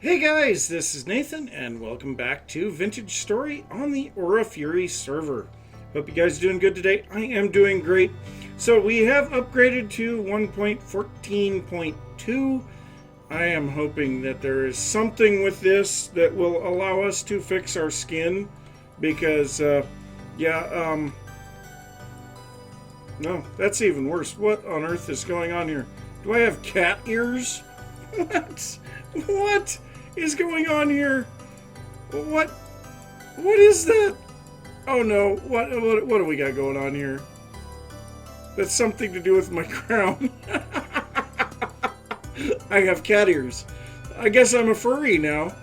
Hey guys, this is Nathan, and welcome back to Vintage Story on the Aura Fury server. Hope you guys are doing good today. I am doing great. So we have upgraded to 1.14.2. I am hoping that there is something with this that will allow us to fix our skin, because, no, that's even worse. What on earth is going on here? Do I have cat ears? What? What is going on here? What? What is that? Oh no! What do we got going on here? That's something to do with my crown. I have cat ears. I guess I'm a furry now.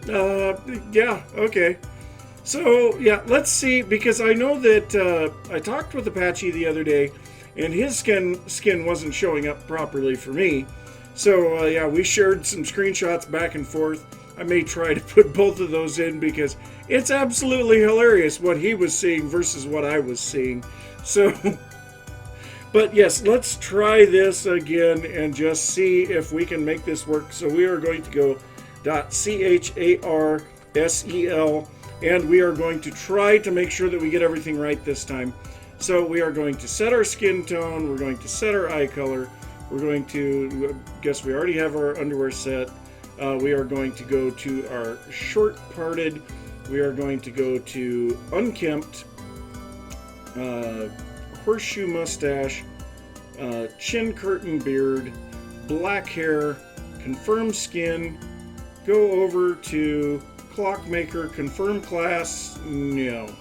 Yeah. Okay. So yeah, let's see, because I know that I talked with Apache the other day, and his skin wasn't showing up properly for me. So yeah, we shared some screenshots back and forth. I may try to put both of those in because it's absolutely hilarious what he was seeing versus what I was seeing. So, but yes, let's try this again and just see if we can make this work. So we are going to go .charsel, and we are going to try to make sure that we get everything right this time. So we are going to set our skin tone, we're going to set our eye color, we're going to, guess we already have our underwear set. We are going to go to our short parted, we are going to go to unkempt, horseshoe mustache, chin curtain beard, black hair, confirm skin, go over to clockmaker, confirm class, no.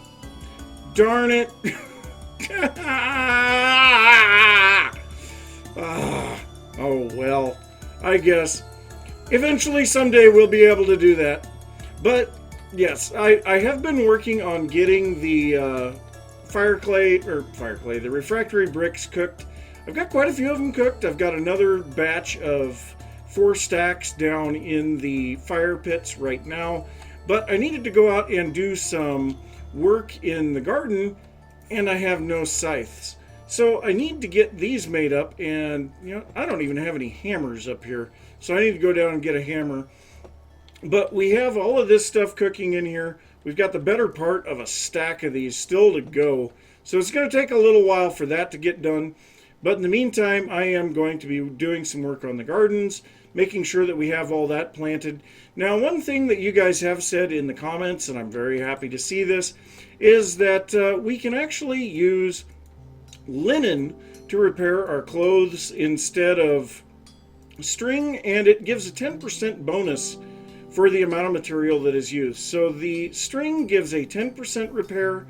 Darn it! Oh well, I guess eventually someday we'll be able to do that. But yes, I have been working on getting the the refractory bricks cooked. I've got quite a few of them cooked. I've got another batch of 4 stacks down in the fire pits right now. But I needed to go out and do some work in the garden, and I have no scythes. So I need to get these made up, and I don't even have any hammers up here. So I need to go down and get a hammer. But we have all of this stuff cooking in here. We've got the better part of a stack of these still to go. So it's going to take a little while for that to get done. But in the meantime, I am going to be doing some work on the gardens, making sure that we have all that planted. Now, one thing that you guys have said in the comments, and I'm very happy to see this, is that we can actually use linen to repair our clothes instead of string, and it gives a 10% bonus for the amount of material that is used. So the string gives a 10% repair,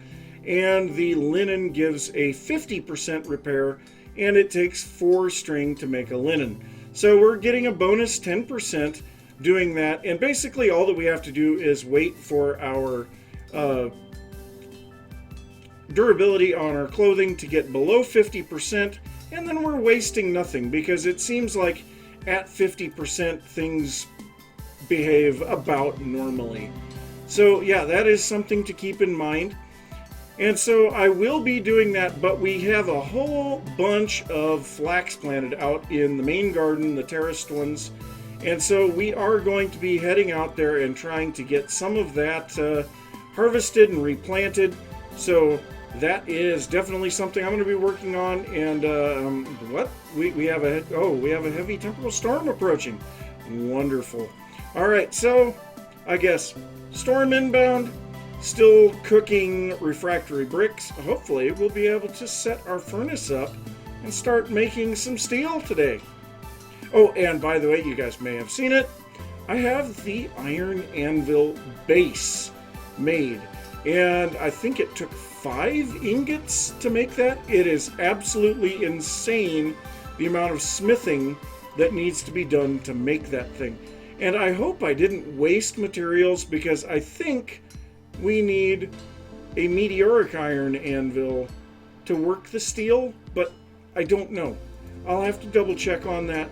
and the linen gives a 50% repair, and it takes 4 string to make a linen. So we're getting a bonus 10% doing that, and basically all that we have to do is wait for our durability on our clothing to get below 50%, and then we're wasting nothing, because it seems like at 50% things behave about normally. So yeah, that is something to keep in mind. And so I will be doing that, but we have a whole bunch of flax planted out in the main garden, the terraced ones. And so we are going to be heading out there and trying to get some of that harvested and replanted. So that is definitely something I'm going to be working on. And we have a heavy temporal storm approaching. Wonderful. All right, so I guess storm inbound. Still cooking refractory bricks. Hopefully we'll be able to set our furnace up and start making some steel today. Oh, and by the way, you guys may have seen it. I have the iron anvil base made, and I think it took 5 ingots to make that. It is absolutely insane the amount of smithing that needs to be done to make that thing. And I hope I didn't waste materials, because I think we need a meteoric iron anvil to work the steel, but I don't know. I'll have to double check on that.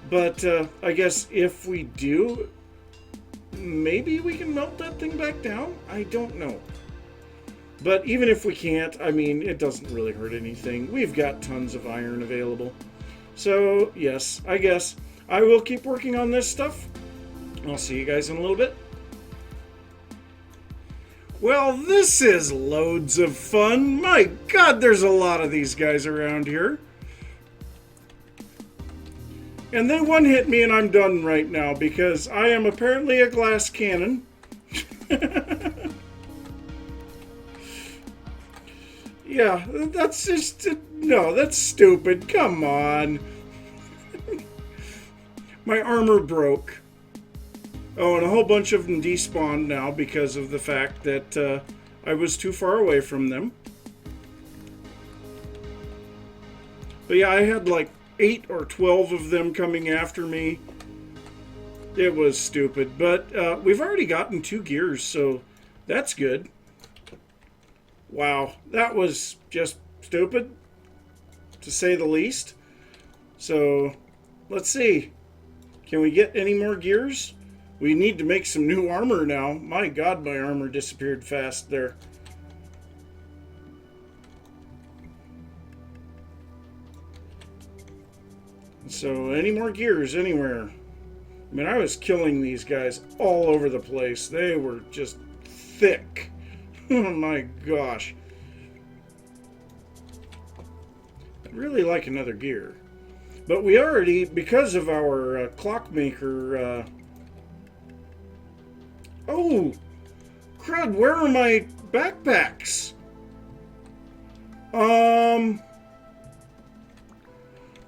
But I guess if we do, maybe we can melt that thing back down? I don't know. But even if we can't, I mean, it doesn't really hurt anything. We've got tons of iron available. So, yes, I guess I will keep working on this stuff. I'll see you guys in a little bit. Well, this is loads of fun. My God, there's a lot of these guys around here. And then one hit me and I'm done right now because I am apparently a glass cannon. Yeah, that's just... No, that's stupid. Come on. My armor broke. Oh, and a whole bunch of them despawned now because of the fact that I was too far away from them. But yeah, I had like 8 or 12 of them coming after me. It was stupid. But we've already gotten 2 gears, so that's good. Wow, that was just stupid, to say the least. So, let's see. Can we get any more gears? We need to make some new armor now. My God, my armor disappeared fast there. So, any more gears anywhere? I mean, I was killing these guys all over the place. They were just thick. Oh my gosh. I'd really like another gear. But we already, because of our clockmaker... Oh! Crud, where are my backpacks?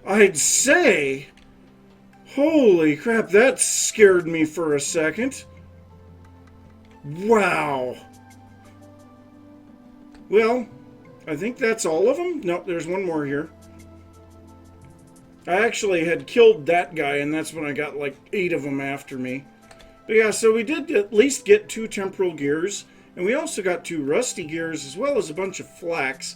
I'd say... Holy crap, that scared me for a second. Wow. Well, I think that's all of them. Nope, there's one more here. I actually had killed that guy, and that's when I got like 8 of them after me. But yeah, so we did at least get 2 temporal gears, and we also got 2 rusty gears, as well as a bunch of flax.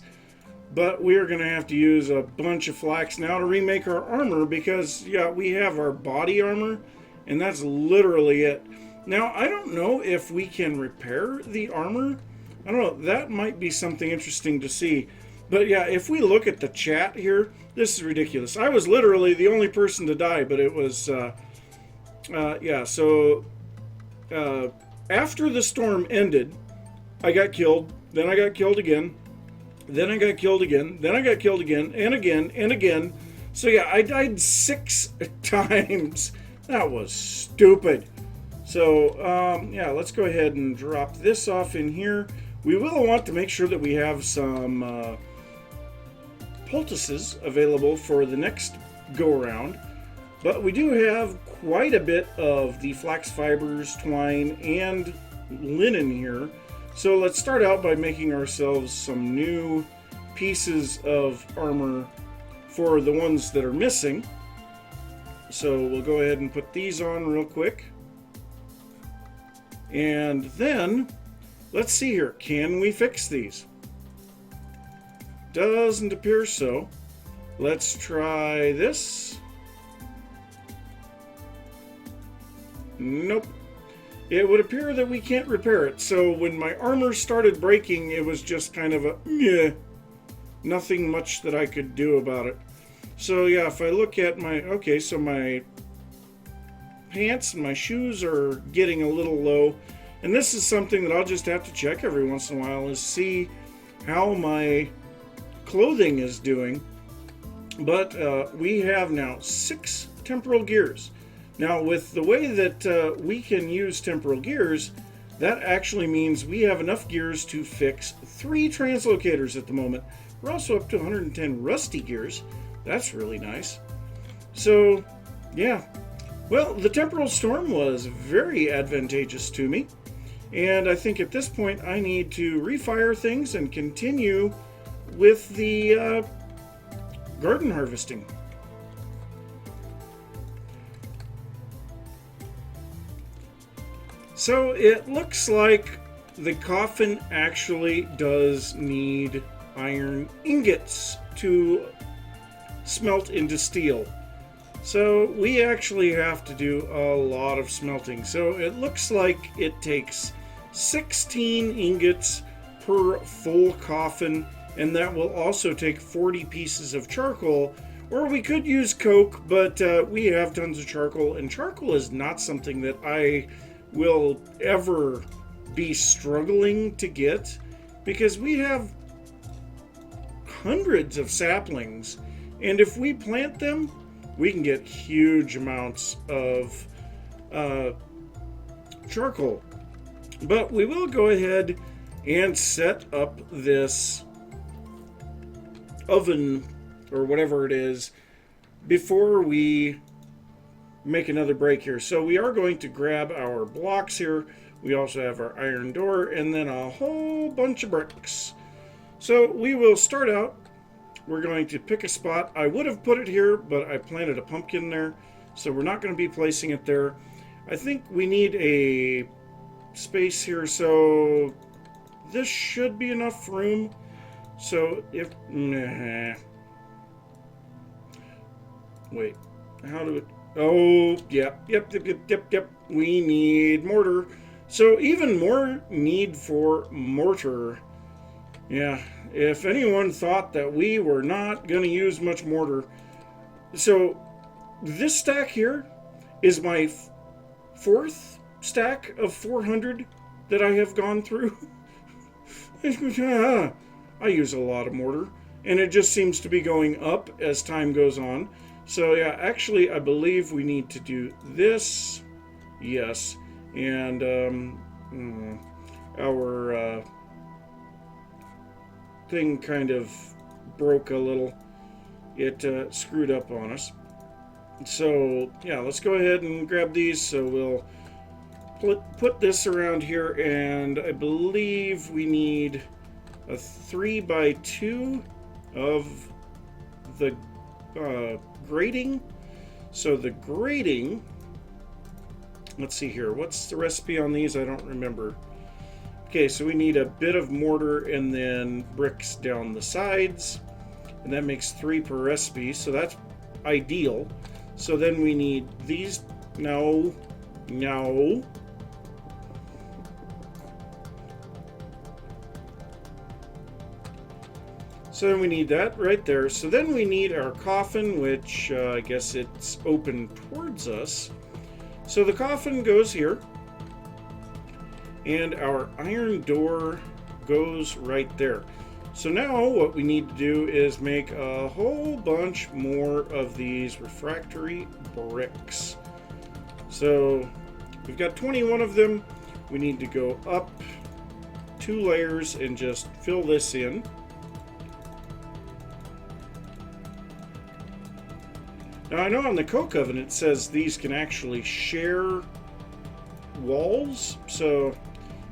But we're going to have to use a bunch of flax now to remake our armor, because, yeah, we have our body armor, and that's literally it. Now, I don't know if we can repair the armor. I don't know, that might be something interesting to see. But yeah, if we look at the chat here, this is ridiculous. I was literally the only person to die, but it was, yeah, so after the storm ended, I got killed, then I got killed again, then I got killed again, then I got killed again, and again, and again. So yeah, I died 6 times. That was stupid. So, yeah, let's go ahead and drop this off in here. We will want to make sure that we have some poultices available for the next go-around. But we do have quite a bit of the flax fibers, twine, and linen here. So let's start out by making ourselves some new pieces of armor for the ones that are missing. So we'll go ahead and put these on real quick. And then, let's see here, can we fix these? Doesn't appear so. Let's try this. Nope. It would appear that we can't repair it. So when my armor started breaking, it was just kind of a meh. Nothing much that I could do about it. So yeah, if I look at my, okay, so my pants and my shoes are getting a little low. And this is something that I'll just have to check every once in a while, is see how my clothing is doing. But we have now 6 temporal gears. Now, with the way that we can use temporal gears, that actually means we have enough gears to fix 3 translocators at the moment. We're also up to 110 rusty gears. That's really nice. So, yeah. Well, the temporal storm was very advantageous to me. And I think at this point I need to refire things and continue with the garden harvesting. So it looks like the coffin actually does need iron ingots to smelt into steel. So we actually have to do a lot of smelting. So it looks like it takes 16 ingots per full coffin, and that will also take 40 pieces of charcoal, Or we could use coke, but we have tons of charcoal, and charcoal is not something that I will ever be struggling to get because we have hundreds of saplings, and if we plant them, we can get huge amounts of charcoal. But we will go ahead and set up this oven or whatever it is before we make another break here. So we are going to grab our blocks here. We also have our iron door and then a whole bunch of bricks. So we will start out. We're going to pick a spot. I would have put it here, but I planted a pumpkin there, so we're not going to be placing it there. I think we need a space here, so this should be enough room. So if... Wait, how do it... Oh, yep. We need mortar. So even more need for mortar. Yeah, if anyone thought that we were not going to use much mortar. So this stack here is my fourth stack of 400 that I have gone through. I use a lot of mortar, and it just seems to be going up as time goes on. So yeah, actually I believe we need to do this. Yes, and our thing kind of broke a little. It screwed up on us. So yeah, let's go ahead and grab these. So we'll put this around here, and I believe we need a 3x2 of the grating. So the grating, let's see here, what's the recipe on these? I don't remember. Okay, so we need a bit of mortar and then bricks down the sides, and that makes 3 per recipe, so that's ideal. So then we need these. No. So then we need that right there. So then we need our coffin, which I guess it's open towards us. So the coffin goes here, and our iron door goes right there. So now what we need to do is make a whole bunch more of these refractory bricks. So we've got 21 of them. We need to go up 2 layers and just fill this in. Now I know on the coke oven it says these can actually share walls, so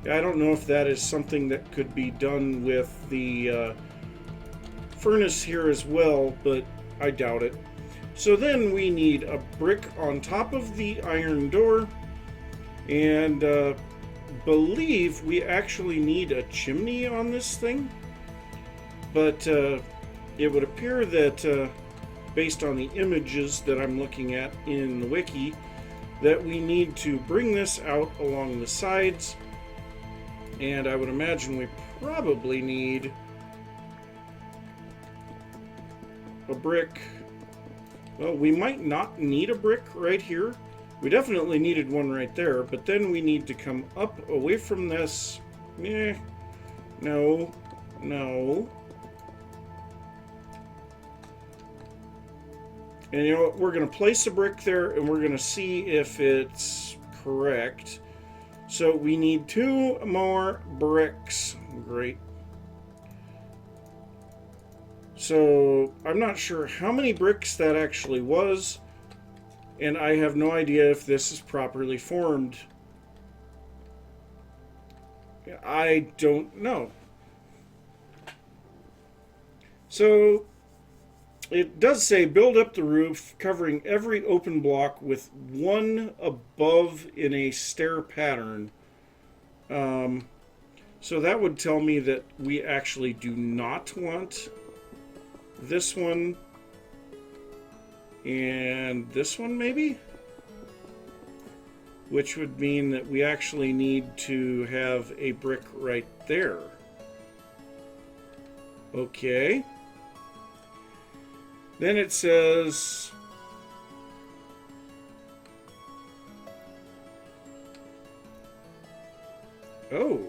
I don't know if that is something that could be done with the furnace here as well, but I doubt it. So then we need a brick on top of the iron door, and believe we actually need a chimney on this thing, but it would appear that based on the images that I'm looking at in the wiki, that we need to bring this out along the sides, and I would imagine we probably need a brick. Well, we might not need a brick right here. We definitely needed one right there, but then we need to come up away from this. No. And you know what? We're going to place a brick there, and we're going to see if it's correct. So we need 2 more bricks. Great. So I'm not sure how many bricks that actually was, and I have no idea if this is properly formed. I don't know. So it does say build up the roof, covering every open block with 1 above in a stair pattern. So that would tell me that we actually do not want this one and this one, maybe? Which would mean that we actually need to have a brick right there. Okay. Then it says, oh,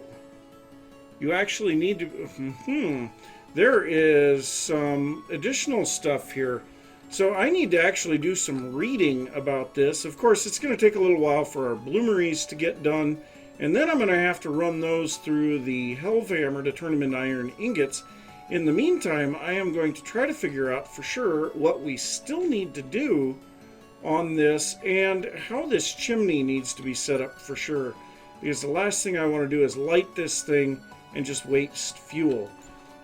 you actually need to, there is some additional stuff here. So I need to actually do some reading about this. Of course, it's going to take a little while for our bloomeries to get done, and then I'm going to have to run those through the Hellhammer to turn them into iron ingots. In the meantime, I am going to try to figure out for sure what we still need to do on this and how this chimney needs to be set up for sure. Because the last thing I want to do is light this thing and just waste fuel.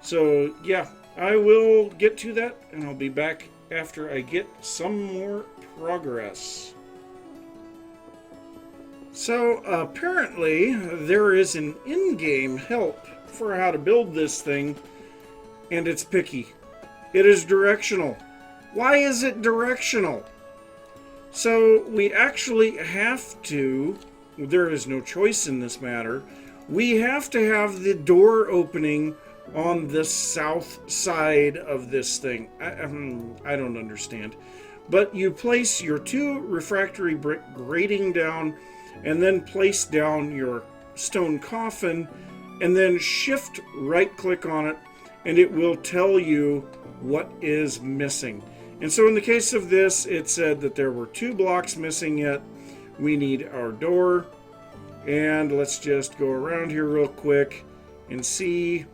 So yeah, I will get to that, and I'll be back after I get some more progress. So apparently there is an in-game help for how to build this thing, and it's picky. It is directional. Why is it directional? So we actually have to, there is no choice in this matter, we have to have the door opening on the south side of this thing. I don't understand. But you place your 2 refractory brick grating down, and then place down your stone coffin, and then shift right click on it, and it will tell you what is missing. And so in the case of this, it said that there were 2 blocks missing yet. We need our door. And let's just go around here real quick and see.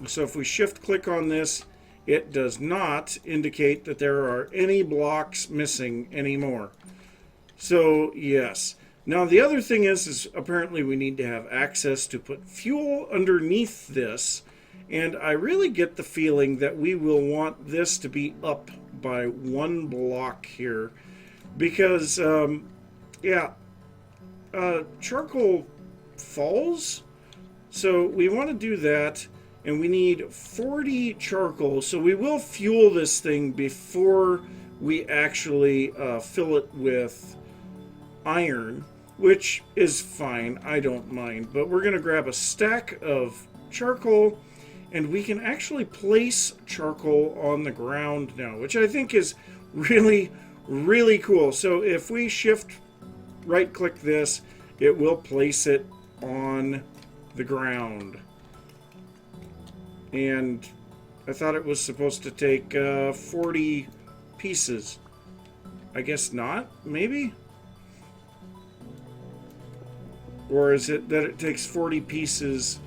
So if we shift click on this, it does not indicate that there are any blocks missing anymore. So yes. Now the other thing is apparently we need to have access to put fuel underneath this. And I really get the feeling that we will want this to be up by 1 block here. Because, charcoal falls. So we want to do that. And we need 40 charcoal. So we will fuel this thing before we actually fill it with iron, which is fine. I don't mind. But we're going to grab a stack of charcoal, and we can actually place charcoal on the ground now, which I think is really, really cool. So if we shift right click this, it will place it on the ground. And I thought it was supposed to take 40 pieces. I guess not, maybe? Or is it that it takes 40 pieces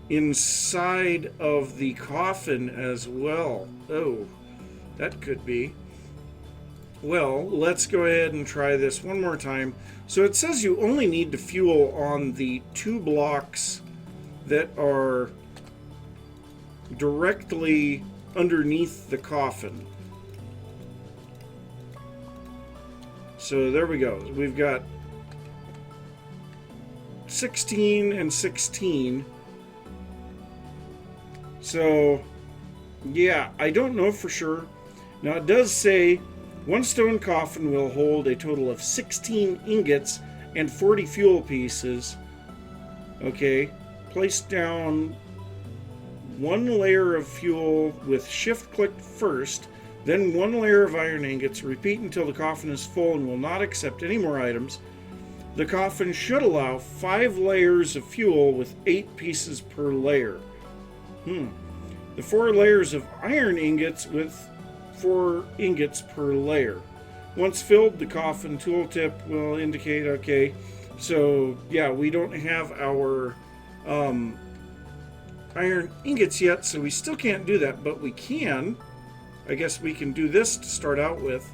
inside of the coffin as well? Oh, that could be. Well, let's go ahead and try this one more time. So it says you only need to fuel on the 2 blocks that are directly underneath the coffin. So there we go. We've got 16 and 16. So yeah, I don't know for sure. Now it does say 1 stone coffin will hold a total of 16 ingots and 40 fuel pieces. Okay, place down 1 layer of fuel with shift click first, then 1 layer of iron ingots. Repeat until the coffin is full and will not accept any more items. The coffin should allow 5 layers of fuel with 8 pieces per layer. The 4 layers of iron ingots with 4 ingots per layer. Once filled, the coffin tooltip will indicate, okay, so yeah, we don't have our iron ingots yet, so we still can't do that, but we can. I guess we can do this to start out with.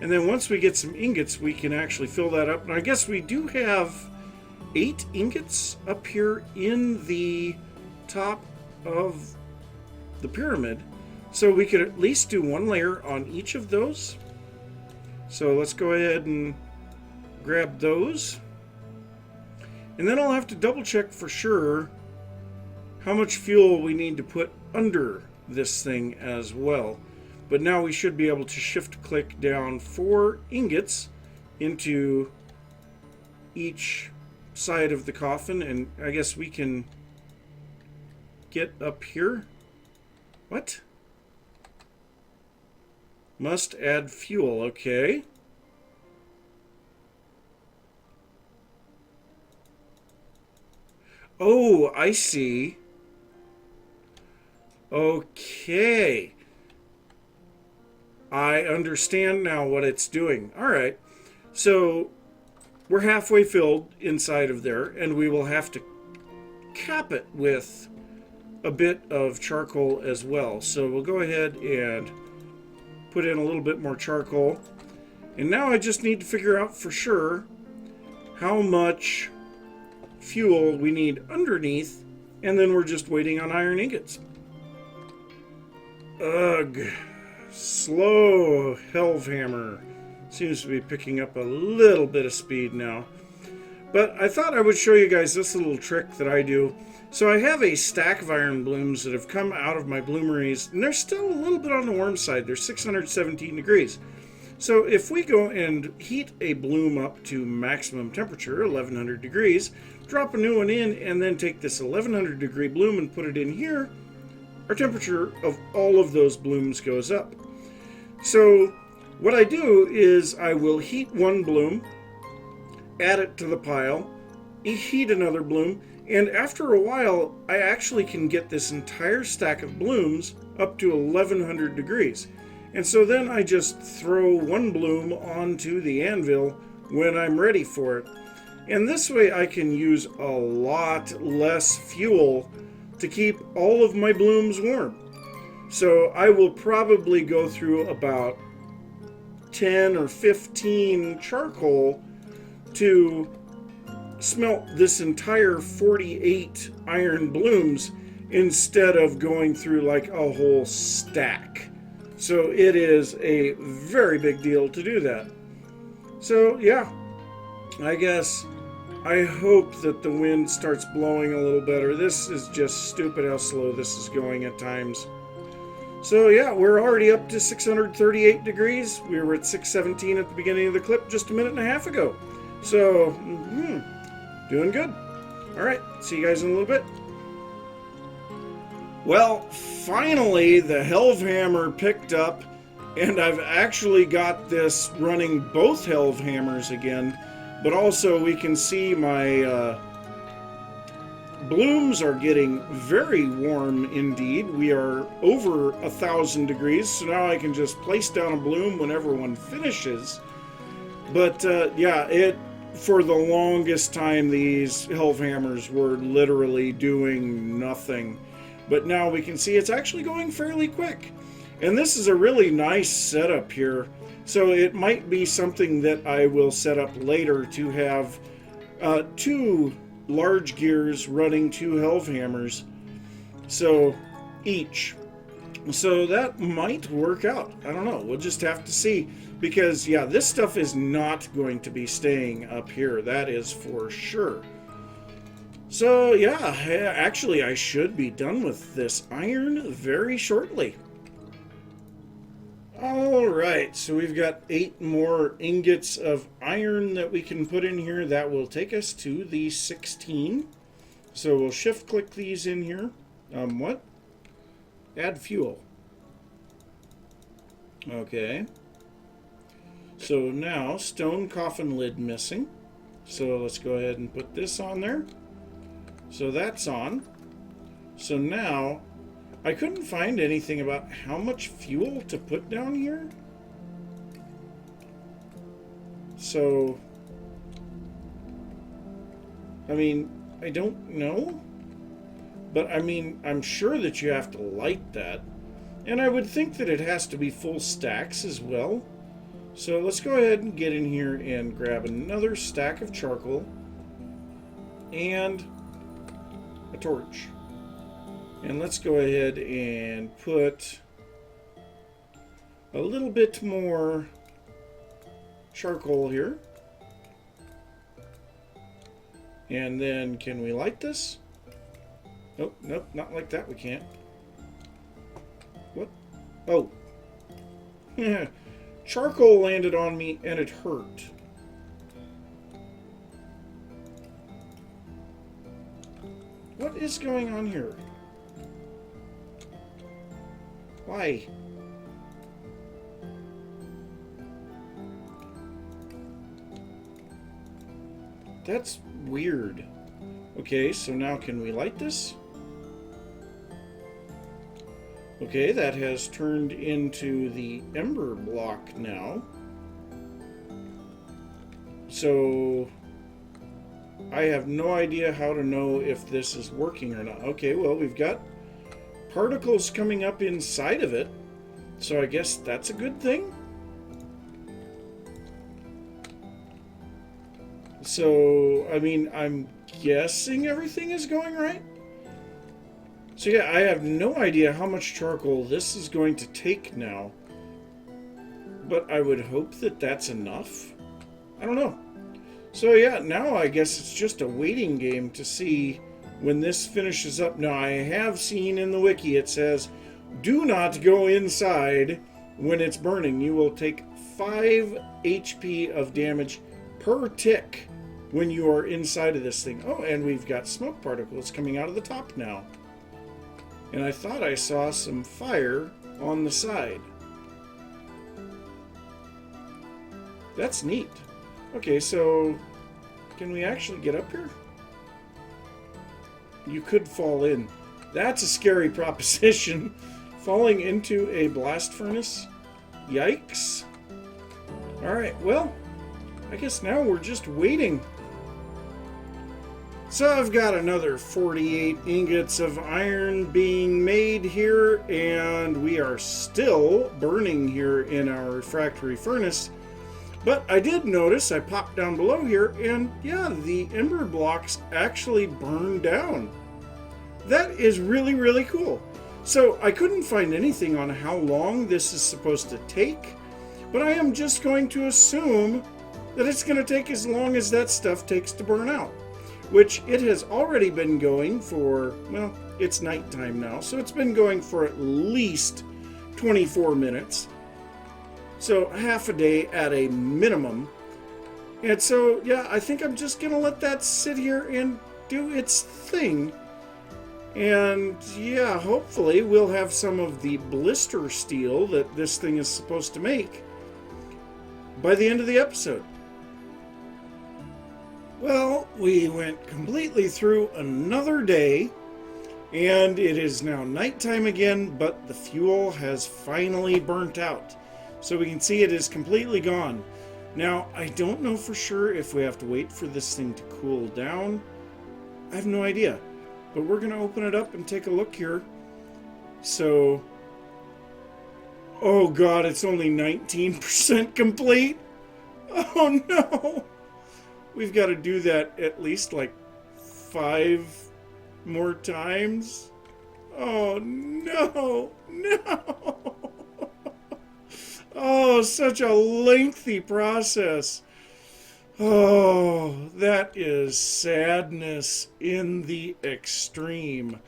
And then once we get some ingots, we can actually fill that up. And I guess we do have 8 ingots up here in the top of the pyramid. So we could at least do 1 layer on each of those. So let's go ahead and grab those. And then I'll have to double check for sure how much fuel we need to put under this thing as well. But now we should be able to shift click down 4 ingots into each side of the coffin, and I guess we can get up here. What? Must add fuel, okay. Oh, I see. Okay. I understand now what it's doing. All right. So we're halfway filled inside of there, and we will have to cap it with a bit of charcoal as well. So we'll go ahead and put in a little bit more charcoal. And now I just need to figure out for sure how much fuel we need underneath, and then we're just waiting on iron ingots. Ugh. Slow Helvhammer. Seems to be picking up a little bit of speed now. But I thought I would show you guys this little trick that I do. So I have a stack of iron blooms that have come out of my bloomeries, and they're still a little bit on the warm side. They're 617 degrees. So if we go and heat a bloom up to maximum temperature, 1100 degrees, drop a new one in, and then take this 1100 degree bloom and put it in here, our temperature of all of those blooms goes up. So what I do is I will heat one bloom, add it to the pile, heat another bloom, and after a while I actually can get this entire stack of blooms up to 1100 degrees. And so then I just throw one bloom onto the anvil when I'm ready for it. And this way I can use a lot less fuel to keep all of my blooms warm. So I will probably go through about 10 or 15 charcoal to smelt this entire 48 iron blooms instead of going through like a whole stack. So it is a very big deal to do that. So yeah, I guess I hope that the wind starts blowing a little better. This is just stupid how slow this is going at times. So yeah, we're already up to 638 degrees. We were at 617 at the beginning of the clip just a minute and a half ago. So, doing good. All right, see you guys in a little bit. Well, finally the Helvhammer picked up, and I've actually got this running both Helvhammers again, but also we can see my blooms are getting very warm indeed. We are over 1,000 degrees, so now I can just place down a bloom whenever one finishes. But yeah, for the longest time these Helvhammers were literally doing nothing. But now we can see it's actually going fairly quick. And this is a really nice setup here. So it might be something that I will set up later to have two large gears running two Helvhammers. So each. So that might work out. I don't know. We'll just have to see. Because yeah, this stuff is not going to be staying up here. That is for sure. So yeah, actually I should be done with this iron very shortly. Alright, so we've got 8 more ingots of iron that we can put in here. That will take us to the 16. So we'll shift click these in here. What? Add fuel. Okay. So now, stone coffin lid missing. So let's go ahead and put this on there. So that's on. So now, I couldn't find anything about how much fuel to put down here. So, I mean, I don't know. But I mean, I'm sure that you have to light that. And I would think that it has to be full stacks as well. So let's go ahead and get in here and grab another stack of charcoal and a torch. And let's go ahead and put a little bit more charcoal here. And then can we light this? Nope, nope, not like that, we can't. What? Oh. Charcoal landed on me and it hurt. What is going on here? Why? That's weird. Okay, so now can we light this? Okay, that has turned into the ember block now. So I have no idea how to know if this is working or not. Okay, well, we've got particles coming up inside of it, so I guess that's a good thing. So, I mean, I'm guessing everything is going right. So yeah, I have no idea how much charcoal this is going to take now, but I would hope that that's enough. I don't know. So yeah, now I guess it's just a waiting game to see when this finishes up. Now I have seen in the wiki it says, do not go inside when it's burning. You will take 5 HP of damage per tick when you are inside of this thing. Oh, and we've got smoke particles coming out of the top now. And I thought I saw some fire on the side. That's neat. Okay, so can we actually get up here? You could fall in. That's a scary proposition. Falling into a blast furnace? Yikes. Alright, well, I guess now we're just waiting. So I've got another 48 ingots of iron being made here, and we are still burning here in our refractory furnace. But I did notice, I popped down below here, and yeah, the ember blocks actually burned down. That is really, really cool. So I couldn't find anything on how long this is supposed to take, but I am just going to assume that it's going to take as long as that stuff takes to burn out. Which it has already been going for, well, it's nighttime now, so it's been going for at least 24 minutes. So half a day at a minimum. And so, yeah, I think I'm just going to let that sit here and do its thing. And yeah, hopefully we'll have some of the blister steel that this thing is supposed to make by the end of the episode. Well, we went completely through another day, and it is now nighttime again, but the fuel has finally burnt out. So we can see it is completely gone. Now, I don't know for sure if we have to wait for this thing to cool down. I have no idea. But we're going to open it up and take a look here. So, oh god, it's only 19% complete. Oh no! We've got to do that at least like 5 more times. Oh no, no. Oh, such a lengthy process. Oh, that is sadness in the extreme.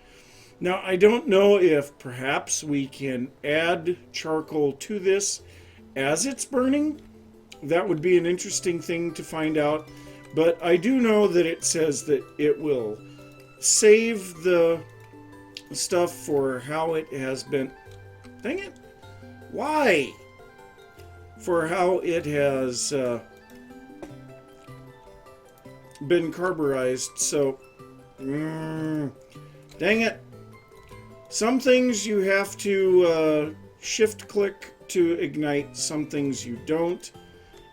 Now, I don't know if perhaps we can add charcoal to this as it's burning. That would be an interesting thing to find out. But I do know that it says that it will save the stuff for how it has been... Dang it! Why? For how it has been carburized. So, dang it. Some things you have to shift click to ignite, some things you don't.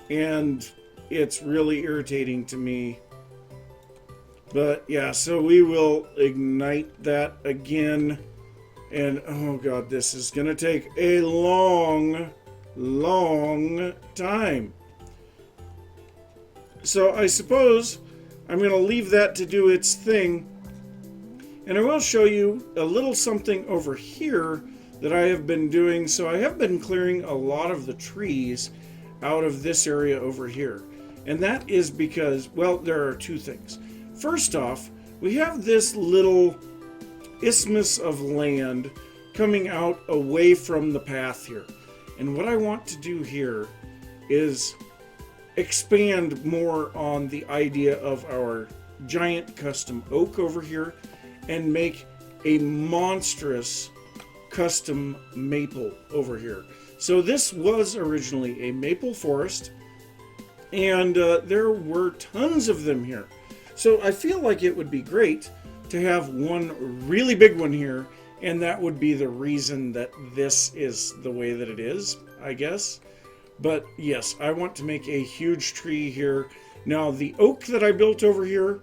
And it's really irritating to me. But yeah, so we will ignite that again. And oh god, this is going to take a long time. So I suppose I'm going to leave that to do its thing. And I will show you a little something over here that I have been doing. So I have been clearing a lot of the trees out of this area over here. And that is because, well, there are two things. First off, we have this little isthmus of land coming out away from the path here. And what I want to do here is expand more on the idea of our giant custom oak over here and make a monstrous custom maple over here. So this was originally a maple forest, and there were tons of them here. So I feel like it would be great to have one really big one here, and that would be the reason that this is the way that it is, I guess. But yes, I want to make a huge tree here. Now, the oak that I built over here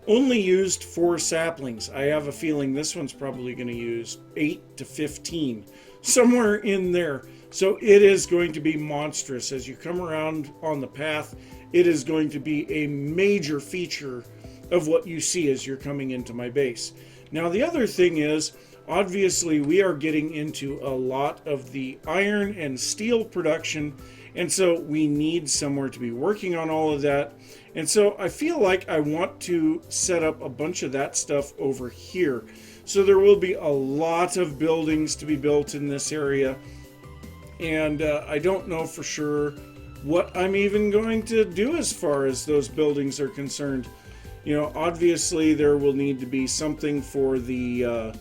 only used 4 saplings. I have a feeling this one's probably going to use 8 to 15, somewhere in there. So it is going to be monstrous. As you come around on the path, it is going to be a major feature of what you see as you're coming into my base. Now, the other thing is, obviously, we are getting into a lot of the iron and steel production, and so we need somewhere to be working on all of that. And so I feel like I want to set up a bunch of that stuff over here. So there will be a lot of buildings to be built in this area, and I don't know for sure what I'm even going to do as far as those buildings are concerned. You know, obviously there will need to be something for the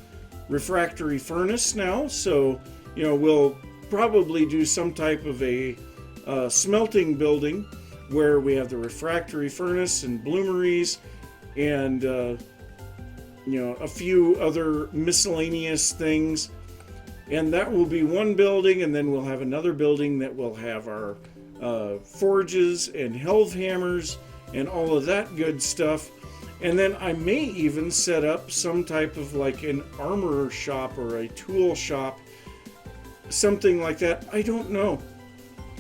refractory furnace now, so you know, we'll probably do some type of a smelting building where we have the refractory furnace and bloomeries and you know, a few other miscellaneous things, and that will be one building. And then we'll have another building that will have our forges and helve hammers and all of that good stuff. And then I may even set up some type of like an armor shop or a tool shop, something like that. I don't know.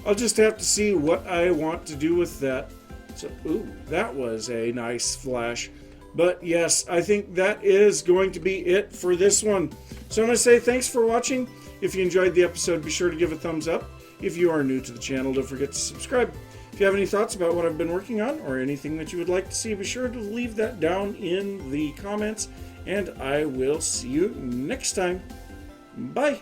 I'll just have to see what I want to do with that. So, ooh, that was a nice flash. But yes, I think that is going to be it for this one. So I'm going to say thanks for watching. If you enjoyed the episode, be sure to give a thumbs up. If you are new to the channel, don't forget to subscribe. If you have any thoughts about what I've been working on or anything that you would like to see, be sure to leave that down in the comments. And I will see you next time. Bye.